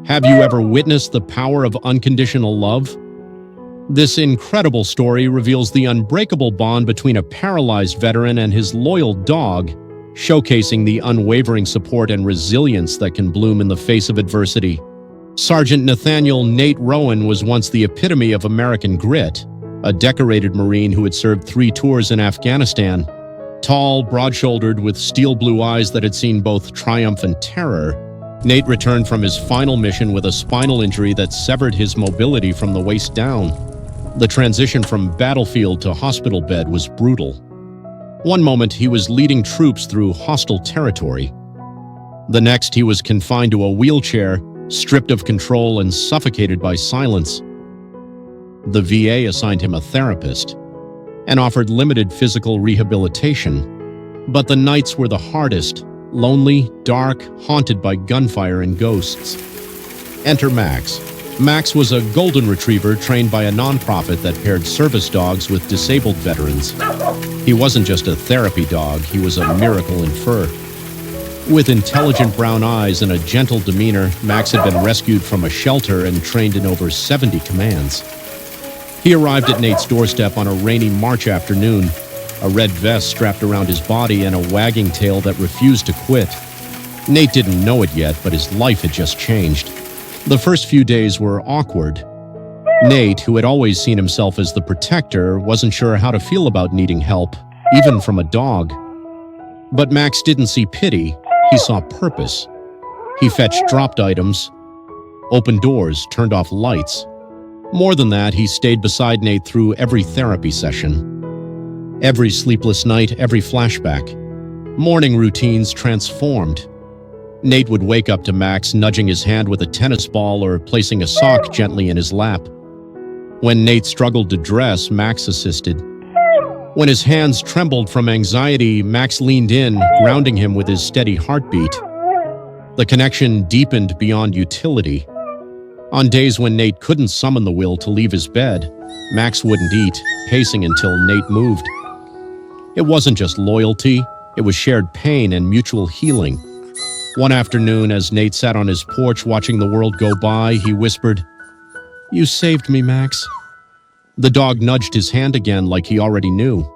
Have you ever witnessed the power of unconditional love? This incredible story reveals the unbreakable bond between a paralyzed veteran and his loyal dog, showcasing the unwavering support and resilience that can bloom in the face of adversity. Sergeant Nathaniel Nate Rowan was once the epitome of American grit, a decorated Marine who had served 3 tours in Afghanistan. Tall, broad-shouldered, with steel blue eyes that had seen both triumph and terror, Nate returned from his final mission with a spinal injury that severed his mobility from the waist down. The transition from battlefield to hospital bed was brutal. One moment, he was leading troops through hostile territory. The next, he was confined to a wheelchair, stripped of control and suffocated by silence. The VA assigned him a therapist and offered limited physical rehabilitation. But the nights were the hardest, lonely, dark, haunted by gunfire and ghosts. Enter Max. Max was a golden retriever trained by a nonprofit that paired service dogs with disabled veterans. He wasn't just a therapy dog, he was a miracle in fur. With intelligent brown eyes and a gentle demeanor, Max had been rescued from a shelter and trained in over 70 commands. He arrived at Nate's doorstep on a rainy March afternoon, a red vest strapped around his body and a wagging tail that refused to quit. Nate didn't know it yet, but his life had just changed. The first few days were awkward. Nate, who had always seen himself as the protector, wasn't sure how to feel about needing help, even from a dog. But Max didn't see pity, he saw purpose. He fetched dropped items, opened doors, turned off lights. More than that, he stayed beside Nate through every therapy session. Every sleepless night, every flashback. Morning routines transformed. Nate would wake up to Max nudging his hand with a tennis ball or placing a sock gently in his lap. When Nate struggled to dress, Max assisted. When his hands trembled from anxiety, Max leaned in, grounding him with his steady heartbeat. The connection deepened beyond utility. On days when Nate couldn't summon the will to leave his bed, Max wouldn't eat, pacing until Nate moved. It wasn't just loyalty, it was shared pain and mutual healing. One afternoon, as Nate sat on his porch watching the world go by, he whispered, "You saved me, Max." The dog nudged his hand again like he already knew.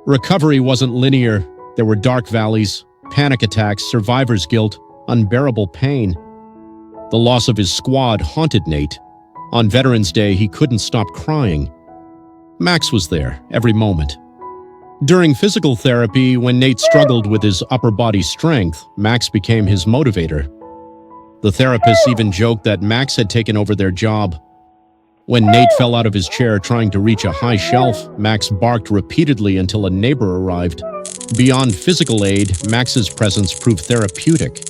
Recovery wasn't linear. There were dark valleys, panic attacks, survivor's guilt, unbearable pain. The loss of his squad haunted Nate. On Veterans Day, he couldn't stop crying. Max was there, every moment. During physical therapy, when Nate struggled with his upper body strength, Max became his motivator. The therapists even joked that Max had taken over their job. When Nate fell out of his chair trying to reach a high shelf, Max barked repeatedly until a neighbor arrived. Beyond physical aid, Max's presence proved therapeutic.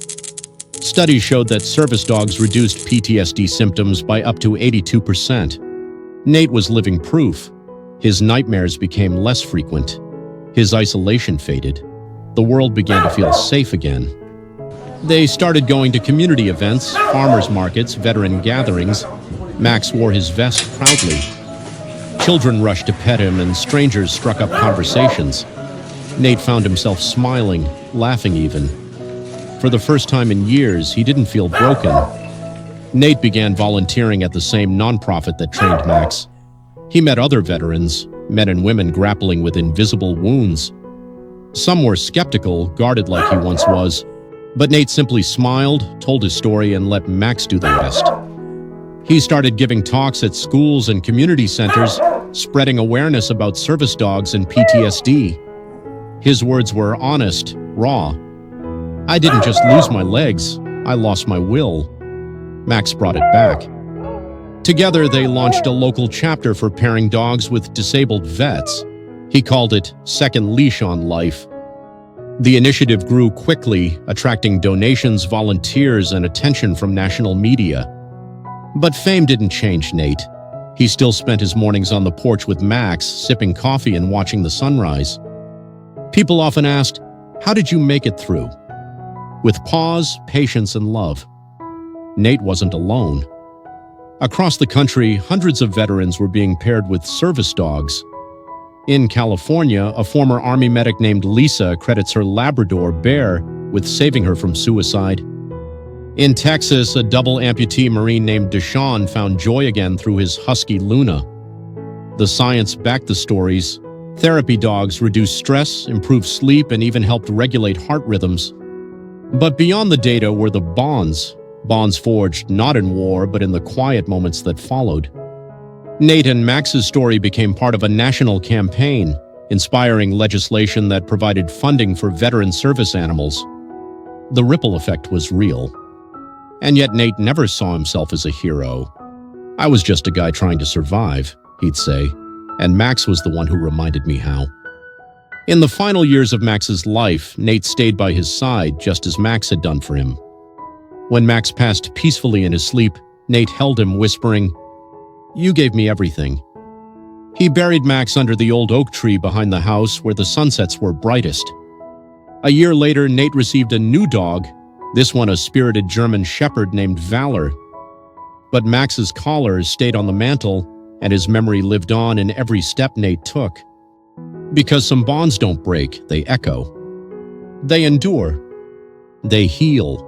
Studies showed that service dogs reduced PTSD symptoms by up to 82%. Nate was living proof. His nightmares became less frequent. His isolation faded. The world began to feel safe again. They started going to community events, farmers markets, veteran gatherings. Max wore his vest proudly. Children rushed to pet him and strangers struck up conversations. Nate found himself smiling, laughing even. For the first time in years, he didn't feel broken. Nate began volunteering at the same nonprofit that trained Max. He met other veterans, men and women grappling with invisible wounds. Some were skeptical, guarded like he once was. But Nate simply smiled, told his story, and let Max do the rest. He started giving talks at schools and community centers, spreading awareness about service dogs and PTSD. His words were honest, raw. "I didn't just lose my legs, I lost my will." Max brought it back. Together, they launched a local chapter for pairing dogs with disabled vets. He called it Second Leash on Life. The initiative grew quickly, attracting donations, volunteers, and attention from national media. But fame didn't change Nate. He still spent his mornings on the porch with Max, sipping coffee and watching the sunrise. People often asked, "How did you make it through?" With paws, patience, and love. Nate wasn't alone. Across the country, hundreds of veterans were being paired with service dogs. In California, a former Army medic named Lisa credits her Labrador, Bear, with saving her from suicide. In Texas, a double amputee Marine named Deshaun found joy again through his husky Luna. The science backed the stories. Therapy dogs reduce stress, improve sleep, and even helped regulate heart rhythms. But beyond the data were the bonds forged not in war but in the quiet moments that followed. Nate and Max's story became part of a national campaign, inspiring legislation that provided funding for veteran service animals. The ripple effect was real. And yet Nate never saw himself as a hero. "I was just a guy trying to survive," he'd say, and Max was the one who reminded me how. In the final years of Max's life, Nate stayed by his side just as Max had done for him. When Max passed peacefully in his sleep, Nate held him, whispering, "You gave me everything." He buried Max under the old oak tree behind the house where the sunsets were brightest. A year later, Nate received a new dog, this one a spirited German shepherd named Valor. But Max's collars stayed on the mantle, and his memory lived on in every step Nate took. Because some bonds don't break, they echo. They endure. They heal.